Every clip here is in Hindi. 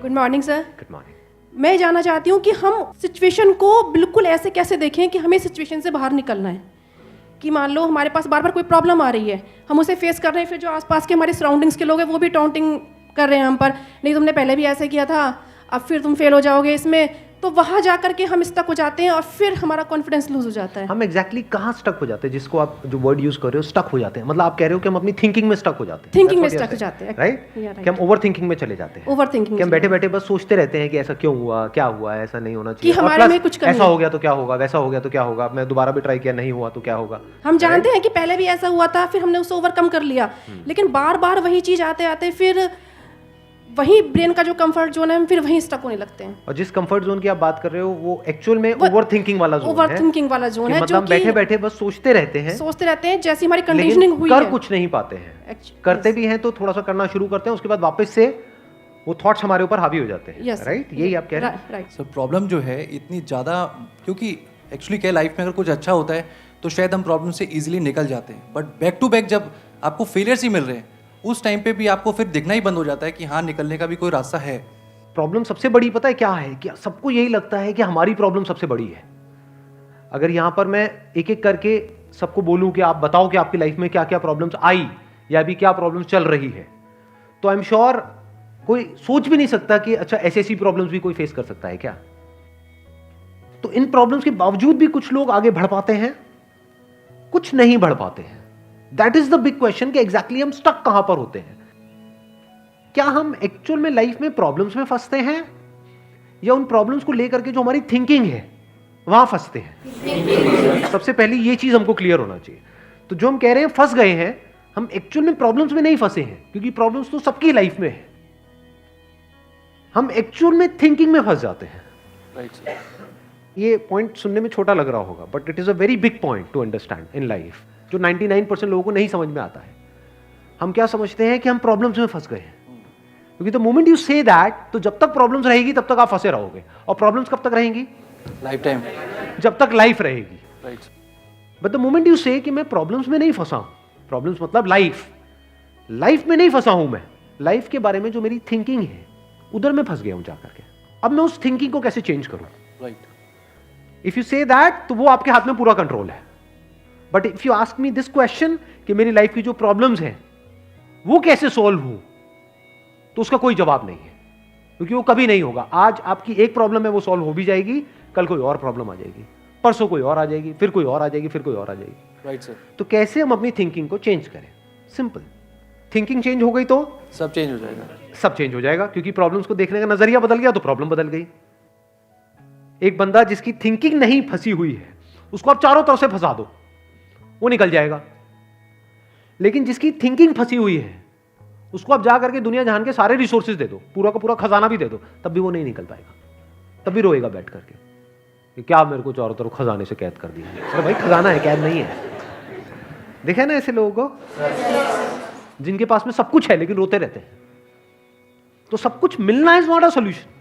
Good morning sir. Good morning. मैं जानना चाहती हूँ कि हम सिचुएशन को बिल्कुल ऐसे कैसे देखें कि हमें सिचुएशन से बाहर निकलना है। कि मान लो हमारे पास बार बार कोई प्रॉब्लम आ रही है, हम उसे फेस कर रहे हैं, फिर जो आसपास के हमारे सराउंडिंग्स के लोग हैं वो भी टाउंटिंग कर रहे हैं हम पर, नहीं तुमने पहले भी ऐसे किया था, अब फिर तुम फेल हो जाओगे इसमें। तो वहाँ जा करके हम स्टक हो जाते हैं और फिर हमारा कॉन्फिडेंस लूज हो जाता है। हम एग्जैक्टली कहाँ स्टक हो जाते हैं, जिसको आप जो वर्ड यूज कर रहे हो स्टक हो जाते हैं, मतलब आप कह रहे हो कि हम अपनी थिंकिंग में स्टक हो जाते हैं। थिंकिंग में स्टक हो जाते हैं, राइट? कि हम ओवर थिंकिंग में चले जाते हैं। ओवर थिंकिंग कि हम बैठे बैठे बस सोचते रहते हैं कि ऐसा क्यों हुआ, क्या हुआ, ऐसा नहीं होना चाहिए, कि हमारे में कुछ कमी ऐसा हो गया तो क्या होगा, वैसा हो गया तो क्या होगा, मैं दोबारा भी ट्राई किया नहीं हुआ तो क्या होगा। हम जानते हैं कि पहले भी ऐसा हुआ था, फिर हमने उसे ओवरकम कर लिया, लेकिन बार बार वही चीज आते आते फिर वही ब्रेन का जो कंफर्ट जोन है हम फिर वहीं स्टक होने लगते हैं। और जिस कंफर्ट जोन की आप बात कर रहे हो वो एक्चुअल में ओवर थिंकिंग वाला जोन है। ओवर थिंकिंग वाला जोन है, मतलब बैठे बैठे बस सोचते रहते हैं जैसी हमारी कंडीशनिंग हुई है, कर कुछ नहीं पाते हैं। करते भी हैं तो थोड़ा सा करना शुरू करते हैं, उसके बाद वापस से वो थॉट्स हमारे ऊपर हावी हो जाते हैं। राइट? यही आप कह रहे हैं। राइट सर, प्रॉब्लम जो है इतनी ज़्यादा, क्योंकि एक्चुअली क्या लाइफ में अगर कुछ अच्छा होता है तो शायद हम प्रॉब्लम से इजीली निकल जाते हैं, बट बैक टू बैक जब आपको फेलियर्स ही मिल रहे हैं उस टाइम पे भी आपको फिर दिखना ही बंद हो जाता है कि हाँ, निकलने का भी कोई रास्ता है। प्रॉब्लम सबसे बड़ी पता है क्या है? कि सबको यही लगता है कि हमारी प्रॉब्लम सबसे बड़ी है। अगर यहां पर मैं एक एक करके सबको बोलूं कि आप बताओ कि आपकी लाइफ में क्या क्या प्रॉब्लम्स आई या अभी क्या प्रॉब्लम्स चल रही है, तो आई एम श्योर कोई सोच भी नहीं सकता कि अच्छा ऐसी ऐसी प्रॉब्लम्स भी कोई फेस कर सकता है क्या। तो इन प्रॉब्लम्स के बावजूद भी कुछ लोग आगे बढ़ पाते हैं, कुछ नहीं बढ़ पाते हैं। That is the big question कि एग्जैक्टली हम स्टक कहां पर होते हैं। क्या हम एक्चुअल में लाइफ में प्रॉब्लम्स में फंसते हैं या उन प्रॉब्लम्स को लेकर के जो हमारी थिंकिंग है वहां फंसते हैं? सबसे पहले ये चीज हमको क्लियर होना चाहिए। तो जो हम कह रहे हैं फंस गए हैं, हम एक्चुअल में प्रॉब्लम्स में नहीं फंसे हैं, क्योंकि प्रॉब्लम्स तो सबकी लाइफ में है। हम एक्चुअल में थिंकिंग में फंस जाते हैं। राइट। ये पॉइंट सुनने में छोटा लग रहा होगा, but it is a very big point two understand in life, जो 99% लोगों को नहीं समझ में आता है। हम क्या समझते हैं कि हम प्रॉब्लम्स में फंस गए हैं, क्योंकि the moment you say that, तो जब तक प्रॉब्लम्स रहेगी तब तक आप फंसे रहोगे। और प्रॉब्लम्स कब तक रहेंगी? लाइफ टाइम, जब तक लाइफ रहेगी। Right. But the moment you से कि मैं प्रॉब्लम्स में नहीं फंसा हूं, प्रॉब्लम्स मतलब लाइफ में नहीं फंसा हूं, मैं लाइफ के बारे में जो मेरी थिंकिंग है उधर मैं फंस गया हूं जाकर के। अब मैं उस थिंकिंग को कैसे चेंज करूं? Right. If you say that, तो वो आपके हाथ में पूरा कंट्रोल है। But if you ask me this question कि मेरी लाइफ की जो प्रॉब्लम्स हैं वो कैसे सॉल्व हो, तो उसका कोई जवाब नहीं है, क्योंकि वो कभी नहीं होगा। आज आपकी एक प्रॉब्लम है, वो सॉल्व हो भी जाएगी, कल कोई और प्रॉब्लम आ जाएगी, परसों कोई और आ जाएगी, फिर कोई और आ जाएगी, फिर कोई और आ जाएगी। Right sir. तो कैसे हम अपनी थिंकिंग को चेंज करें? सिंपल। थिंकिंग चेंज हो गई तो सब चेंज हो जाएगा। सब चेंज हो जाएगा, क्योंकि प्रॉब्लम्स को देखने का नजरिया बदल गया तो प्रॉब्लम बदल गई। एक बंदा जिसकी थिंकिंग नहीं फंसी हुई है, उसको आप चारों तरफ से फंसा दो, वो निकल जाएगा। लेकिन जिसकी थिंकिंग फंसी हुई है, उसको आप जा करके दुनिया जहान के सारे रिसोर्सेज दे दो, पूरा का पूरा खजाना भी दे दो, तब भी वो नहीं निकल पाएगा, तब भी रोएगा बैठ करके कि क्या मेरे को चारों तरफ खजाने से कैद कर दिया। अरे भाई, खजाना है, कैद नहीं है। देखा ना ऐसे लोगों को जिनके पास में सब कुछ है लेकिन रोते रहते हैं। तो सब कुछ मिलना इज नॉट अ सॉल्यूशन।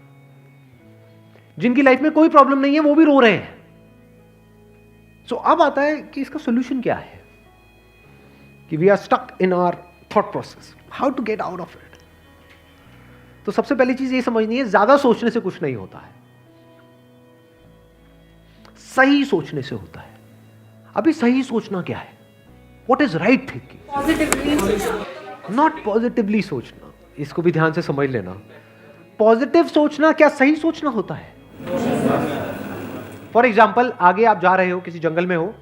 जिनकी लाइफ में कोई प्रॉब्लम नहीं है वो भी रो रहे हैं। सो अब आता है कि इसका सॉल्यूशन क्या है, कि we are stuck in our thought process, how to get out of it. तो सबसे पहली चीज ये समझनी है, ज्यादा सोचने से कुछ नहीं होता है, सही सोचने से होता है। अभी सही सोचना क्या है? What is right thinking? Positively, not positively सोचना। इसको भी ध्यान से समझ लेना। पॉजिटिव सोचना क्या सही सोचना होता है? फॉर एग्जाम्पल, आगे आप जा रहे हो, किसी जंगल में हो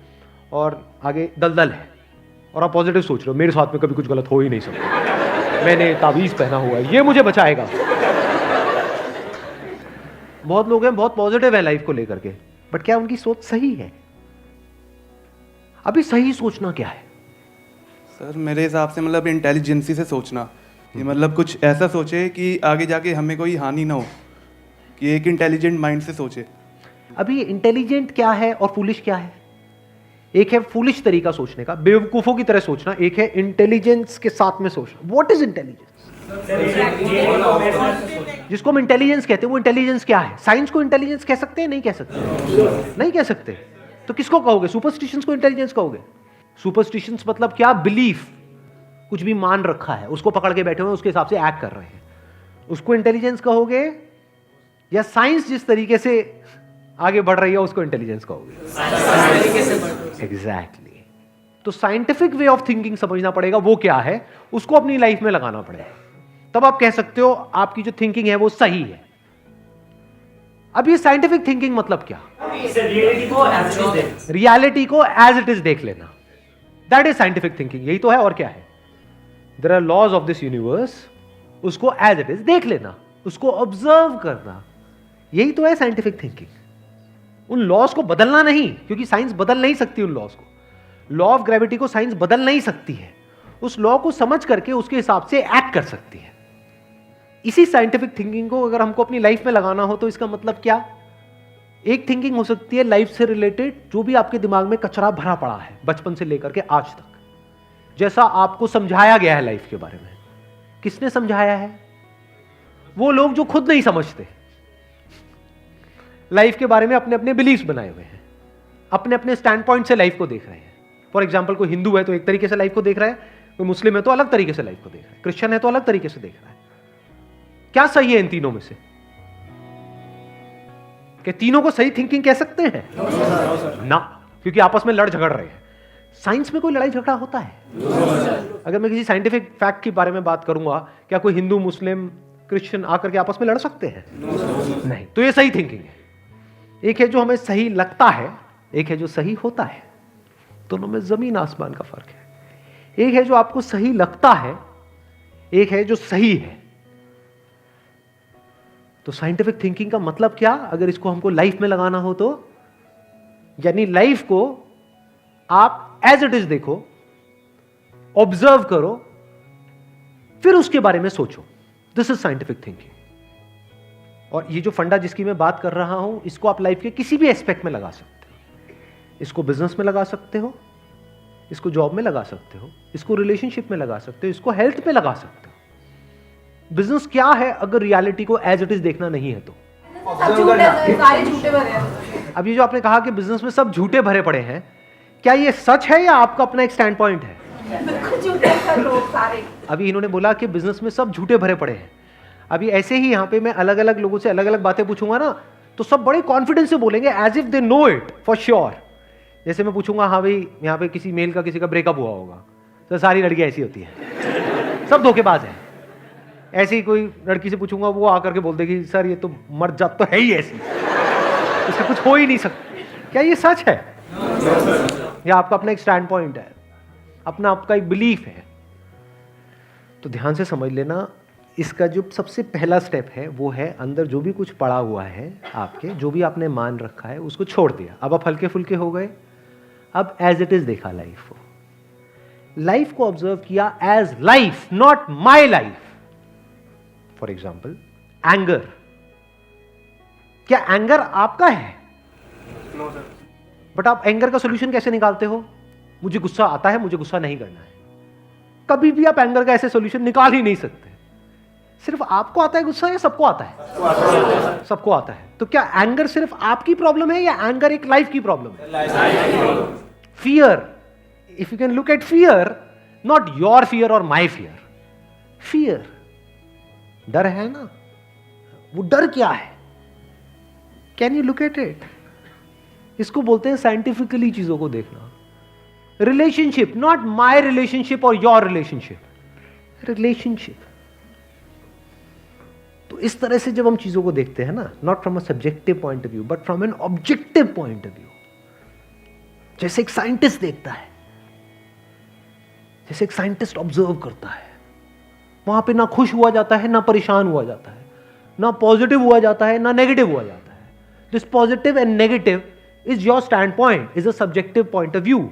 और आगे दलदल है और आप पॉजिटिव सोच रहे हो, मेरे साथ में कभी कुछ गलत हो ही नहीं सकता, मैंने ताबीज पहना हुआ है, ये मुझे बचाएगा। बहुत लोग हैं बहुत पॉजिटिव है लाइफ को लेकर के, बट क्या उनकी सोच सही है? अभी सही सोचना क्या है? सर मेरे हिसाब से मतलब इंटेलिजेंसी से सोचना, कि मतलब कुछ ऐसा सोचे कि आगे जाके हमें कोई हानि ना हो, कि एक इंटेलिजेंट माइंड से सोचे। अभी इंटेलिजेंट क्या है और फूलिश क्या है? एक है फूलिश तरीका सोचने का, बेवकूफों की तरह सोचना, एक है इंटेलिजेंस के साथ में सोचना। What is intelligence? जिसको हम इंटेलिजेंस कहते हैं वो इंटेलिजेंस क्या है? साइंस को इंटेलिजेंस कह सकते हैं? नहीं कह सकते। नहीं कह सकते। तो किसको कहोगे? सुपरस्टिशंस को इंटेलिजेंस कहोगे? सुपरस्टिशंस मतलब क्या? बिलीफ, कुछ भी मान रखा है उसको पकड़ के बैठे हुए उसके हिसाब से एक्ट कर रहे हैं। उसको इंटेलिजेंस कहोगे या साइंस जिस तरीके से आगे बढ़ रही है उसको इंटेलिजेंस कहोगे? एग्जैक्टली। तो साइंटिफिक वे ऑफ थिंकिंग समझना पड़ेगा, वो क्या है, उसको अपनी लाइफ में लगाना पड़ेगा, तब आप कह सकते हो आपकी जो थिंकिंग है वो सही है। अब ये साइंटिफिक थिंकिंग मतलब क्या? रियलिटी को एज इट इज देख लेना, दैट इज साइंटिफिक थिंकिंग। यही तो है, और क्या है? There are laws of this universe, उसको एज इट इज देख लेना, उसको ऑब्जर्व करना, यही तो है साइंटिफिक थिंकिंग। उन लॉज को बदलना नहीं, क्योंकि साइंस बदल नहीं सकती उन लॉज को। लॉ ऑफ ग्रेविटी को साइंस बदल नहीं सकती है, उस लॉ को समझ करके उसके हिसाब से एक्ट कर सकती है। इसी साइंटिफिक थिंकिंग को अगर हमको अपनी लाइफ में लगाना हो तो इसका मतलब क्या? एक थिंकिंग हो सकती है लाइफ से रिलेटेड, जो भी आपके दिमाग में कचरा भरा पड़ा है बचपन से लेकर के आज तक, जैसा आपको समझाया गया है लाइफ के बारे में। किसने समझाया है? वो लोग जो खुद नहीं समझते, लाइफ के बारे में अपने अपने बिलीव्स बनाए हुए हैं, अपने अपने स्टैंड पॉइंट से लाइफ को देख रहे हैं। फॉर एग्जाम्पल, कोई हिंदू है तो एक तरीके से लाइफ को देख रहा है, कोई मुस्लिम है तो अलग तरीके से लाइफ को देख रहा है, क्रिश्चियन है तो अलग तरीके से देख रहा है। क्या सही है इन तीनों में से? कि तीनों को सही थिंकिंग कह सकते हैं? ना, क्योंकि आपस में लड़ झगड़ रहे हैं। साइंस में कोई लड़ाई झगड़ा होता है? अगर मैं किसी साइंटिफिक फैक्ट के बारे में बात करूंगा, क्या कोई हिंदू, मुस्लिम, क्रिश्चियन आकर के आपस में लड़ सकते हैं? नहीं। तो ये सही थिंकिंग है। एक है जो हमें सही लगता है, एक है जो सही होता है। दोनों में जमीन आसमान का फर्क है। एक है जो आपको सही लगता है, एक है जो सही है। तो साइंटिफिक थिंकिंग का मतलब क्या, अगर इसको हमको लाइफ में लगाना हो तो, यानी लाइफ को आप एज इट इज देखो, ऑब्जर्व करो, फिर उसके बारे में सोचो। This is scientific thinking. और ये जो फंडा जिसकी मैं बात कर रहा हूं, इसको आप लाइफ के किसी भी एस्पेक्ट में लगा सकते हो। इसको बिजनेस में लगा सकते हो, इसको जॉब में लगा सकते हो, इसको रिलेशनशिप में लगा सकते हो, इसको हेल्थ में लगा सकते हो। बिजनेस क्या है अगर रियलिटी को एज इट इज देखना नहीं है तो? अब ये जो आपने कहा कि बिजनेस में सब झूठे भरे पड़े हैं, क्या ये सच है या आपका अपना एक स्टैंड पॉइंट है? अभी इन्होंने बोला कि बिजनेस में सब झूठे भरे पड़े हैं। अभी ऐसे ही यहाँ पे मैं अलग अलग लोगों से अलग अलग बातें पूछूंगा ना, तो सब बड़े कॉन्फिडेंस से बोलेंगे, as if they know it for sure. जैसे मैं पूछूंगा, हाँ भाई यहाँ पे किसी मेल का किसी का ब्रेकअप हुआ होगा, तो सारी लड़कियां ऐसी होती हैं, सब धोखेबाज हैं। ऐसे ही कोई लड़की से पूछूंगा, वो आकर के बोल देगी, सर ये तो मर्द जात तो है ही ऐसी, इससे कुछ हो ही नहीं सकता। क्या ये सच है या आपका अपना एक स्टैंड पॉइंट है, अपना आपका एक बिलीफ है? तो ध्यान से समझ लेना, इसका जो सबसे पहला स्टेप है वो है अंदर जो भी कुछ पड़ा हुआ है आपके, जो भी आपने मान रखा है उसको छोड़ दिया। अब आप हल्के फुल्के हो गए, अब एज इट इज देखा लाइफ को, लाइफ को ऑब्जर्व किया as life, not my life. For example, anger, क्या एंगर आपका है? बट आप एंगर का सोल्यूशन कैसे निकालते हो? मुझे गुस्सा आता है, मुझे गुस्सा नहीं करना है। कभी भी आप एंगर का ऐसे सोल्यूशन निकाल ही नहीं सकते। सिर्फ आपको आता है गुस्सा या सबको आता है? सबको आता है। तो क्या एंगर सिर्फ आपकी प्रॉब्लम है या एंगर एक लाइफ की प्रॉब्लम है? Fear, if you can look at fear, not your fear और माई फियर, फियर, डर है ना, वो डर क्या है? Can you look at it? इसको बोलते हैं साइंटिफिकली चीजों को देखना। रिलेशनशिप, नॉट माई रिलेशनशिप और योर रिलेशनशिप, रिलेशनशिप। तो इस तरह से जब हम चीजों को देखते हैं ना, not from a subjective point of view but from an objective point of view, जैसे एक साइंटिस्ट देखता है, जैसे एक साइंटिस्ट ऑब्जर्व करता है, वहां पे ना खुश हुआ जाता है, ना परेशान हुआ जाता है, ना पॉजिटिव हुआ जाता है, ना नेगेटिव हुआ जाता है। This positive and negative is your stand point, is a subjective point of view.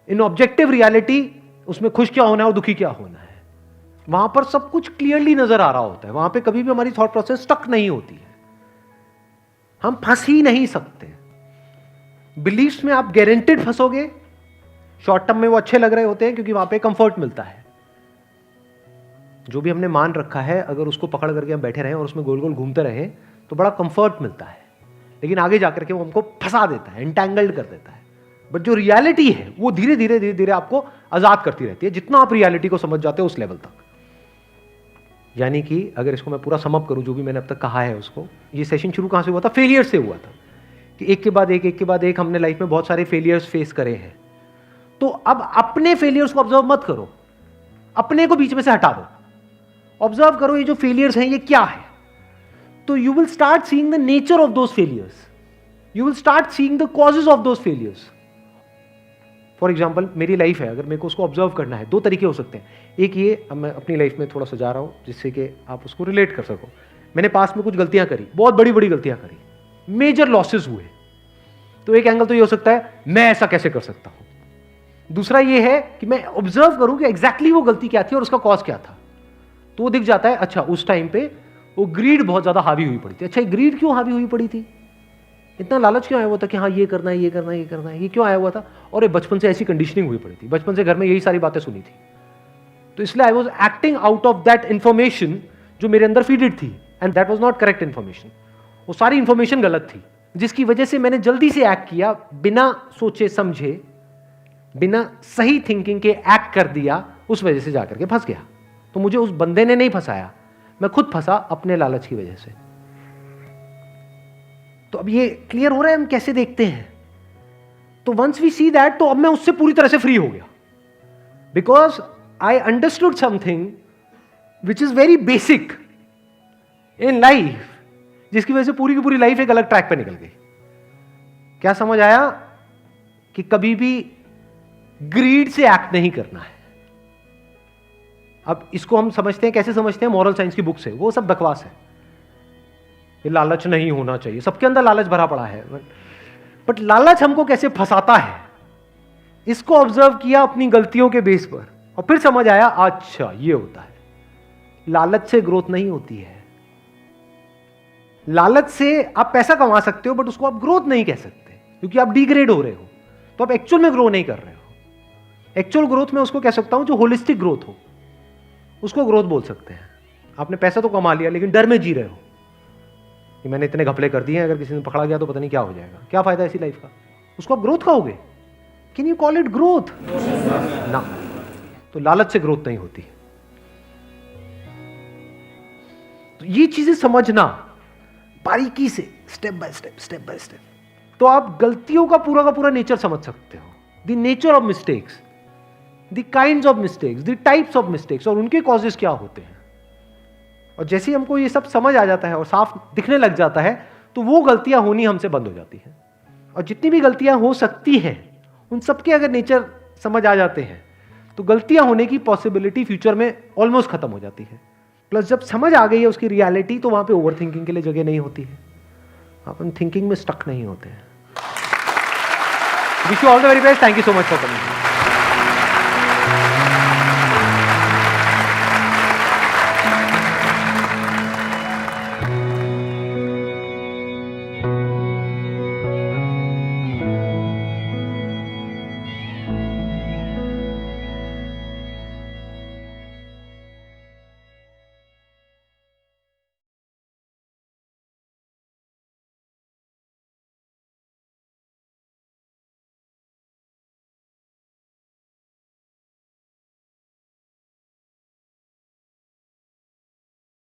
In objective reality, उसमें खुश क्या होना है और दुखी क्या होना है, वहां पर सब कुछ क्लियरली नजर आ रहा होता है। वहां पे कभी भी हमारी थॉट प्रोसेस स्टक नहीं होती है, हम फंस ही नहीं सकते। बिलीफ्स में आप गारंटेड फंसोगे। शॉर्ट टर्म में वो अच्छे लग रहे होते हैं क्योंकि वहां पे कंफर्ट मिलता है। जो भी हमने मान रखा है, अगर उसको पकड़ करके हम बैठे रहें और उसमें गोल गोल घूमते रहें तो बड़ा कंफर्ट मिलता है, लेकिन आगे जाकर के वो हमको फंसा देता है, एंटैंगल्ड कर देता है। बट जो रियलिटी है वो धीरे धीरे धीरे धीरे आपको आजाद करती रहती है, जितना आप रियलिटी को समझ जाते हो उस लेवल तक। यानी कि अगर इसको मैं पूरा समअप करूं, जो भी मैंने अब तक कहा है उसको, ये सेशन शुरू कहाँ से हुआ था? फेलियर से हुआ था कि एक के बाद एक हमने लाइफ में बहुत सारे फेलियर्स फेस करे हैं। तो अब अपने फेलियर्स को ऑब्जर्व मत करो, अपने को बीच में से हटा दो, ऑब्जर्व करो ये जो फेलियर्स हैं ये क्या है। तो you will start seeing the nature of those failures, you will start seeing the causes of those failures. For example मेरी लाइफ है, अगर मेरे को उसको ऑब्जर्व करना है, दो तरीके हो सकते हैं। एक ये, अब मैं अपनी लाइफ में थोड़ा सजा रहा हूँ जिससे कि आप उसको रिलेट कर सको। मैंने पास में कुछ गलतियां करी, बहुत बड़ी बड़ी गलतियां करी, मेजर लॉसेस हुए, तो एक एंगल तो ये हो सकता है मैं ऐसा कैसे कर सकता हूं। दूसरा ये है कि मैं ऑब्जर्व करूं कि एग्जैक्टली वो गलती क्या थी और उसका कॉज क्या था। तो वो दिख जाता है, अच्छा उस टाइम पे वो ग्रीड बहुत ज्यादा हावी हुई पड़ी थी। अच्छा ग्रीड क्यों हावी हुई पड़ी थी, इतना लालच क्यों आया हुआ था कि हाँ ये करना है, ये करना है, ये करना है, ये क्यों आया हुआ था? और ये बचपन से ऐसी कंडीशनिंग हुई पड़ी थी, बचपन से घर में यही सारी बातें सुनी थी, तो इसलिए I was acting out of that information जो मेरे अंदर फीडेड थी, and that was not correct information. वो सारी इंफॉर्मेशन गलत थी, जिसकी वजह से मैंने जल्दी से एक्ट किया, बिना सोचे समझे, बिना सही थिंकिंग के एक्ट कर दिया, उस वजह से जाकर के फंस गया। तो मुझे उस बंदे ने नहीं फंसाया, मैं खुद फंसा अपने लालच की वजह से। तो अब ये क्लियर हो रहा है हम कैसे देखते हैं। तो वंस वी सी दैट, तो अब मैं उससे पूरी तरह से फ्री हो गया, because I understood something which is very basic in life, जिसकी वजह से पूरी की पूरी लाइफ एक अलग ट्रैक पे निकल गई। क्या समझ आया? कि कभी भी ग्रीड से एक्ट नहीं करना है। अब इसको हम समझते हैं, कैसे समझते हैं? मॉरल साइंस की बुक से। वो सब बकवास है, ये लालच नहीं होना चाहिए, सबके अंदर लालच भरा पड़ा है, बट लालच हमको कैसे फंसाता है, इसको ऑब्जर्व किया अपनी गलतियों के बेस पर, और फिर समझ आया अच्छा ये होता है। लालच से ग्रोथ नहीं होती है। लालच से आप पैसा कमा सकते हो, बट उसको आप ग्रोथ नहीं कह सकते, क्योंकि आप डिग्रेड हो रहे हो, तो आप एक्चुअल में ग्रो नहीं कर रहे हो। एक्चुअल ग्रोथ में उसको कह सकता हूं जो होलिस्टिक ग्रोथ हो, उसको ग्रोथ बोल सकते हैं। आपने पैसा तो कमा लिया, लेकिन डर में जी रहे हो कि मैंने इतने घपले कर दिए हैं, अगर किसी ने पकड़ा गया तो पता नहीं क्या हो जाएगा, क्या फायदा ऐसी लाइफ का? उसको आप ग्रोथ कहोगे? Can you call it growth? ना। तो लालच से ग्रोथ नहीं होती। तो ये चीजें समझना बारीकी से, स्टेप बाय स्टेप, तो आप गलतियों का पूरा नेचर समझ सकते हो। The nature of mistakes, the kinds of mistakes, the types of mistakes, और उनके कॉजेस क्या होते हैं। और जैसे ही हमको ये सब समझ आ जाता है और साफ दिखने लग जाता है, तो वो गलतियां होनी हमसे बंद हो जाती हैं। और जितनी भी गलतियां हो सकती हैं, उन सबके अगर नेचर समझ आ जाते हैं, तो गलतियां होने की पॉसिबिलिटी फ्यूचर में ऑलमोस्ट खत्म हो जाती है। प्लस जब समझ आ गई है उसकी रियलिटी, तो वहां पे ओवर थिंकिंग के लिए जगह नहीं होती है, आप थिंकिंग में स्टक नहीं होते हैं। Wish you all the very best. Thank you so much for coming.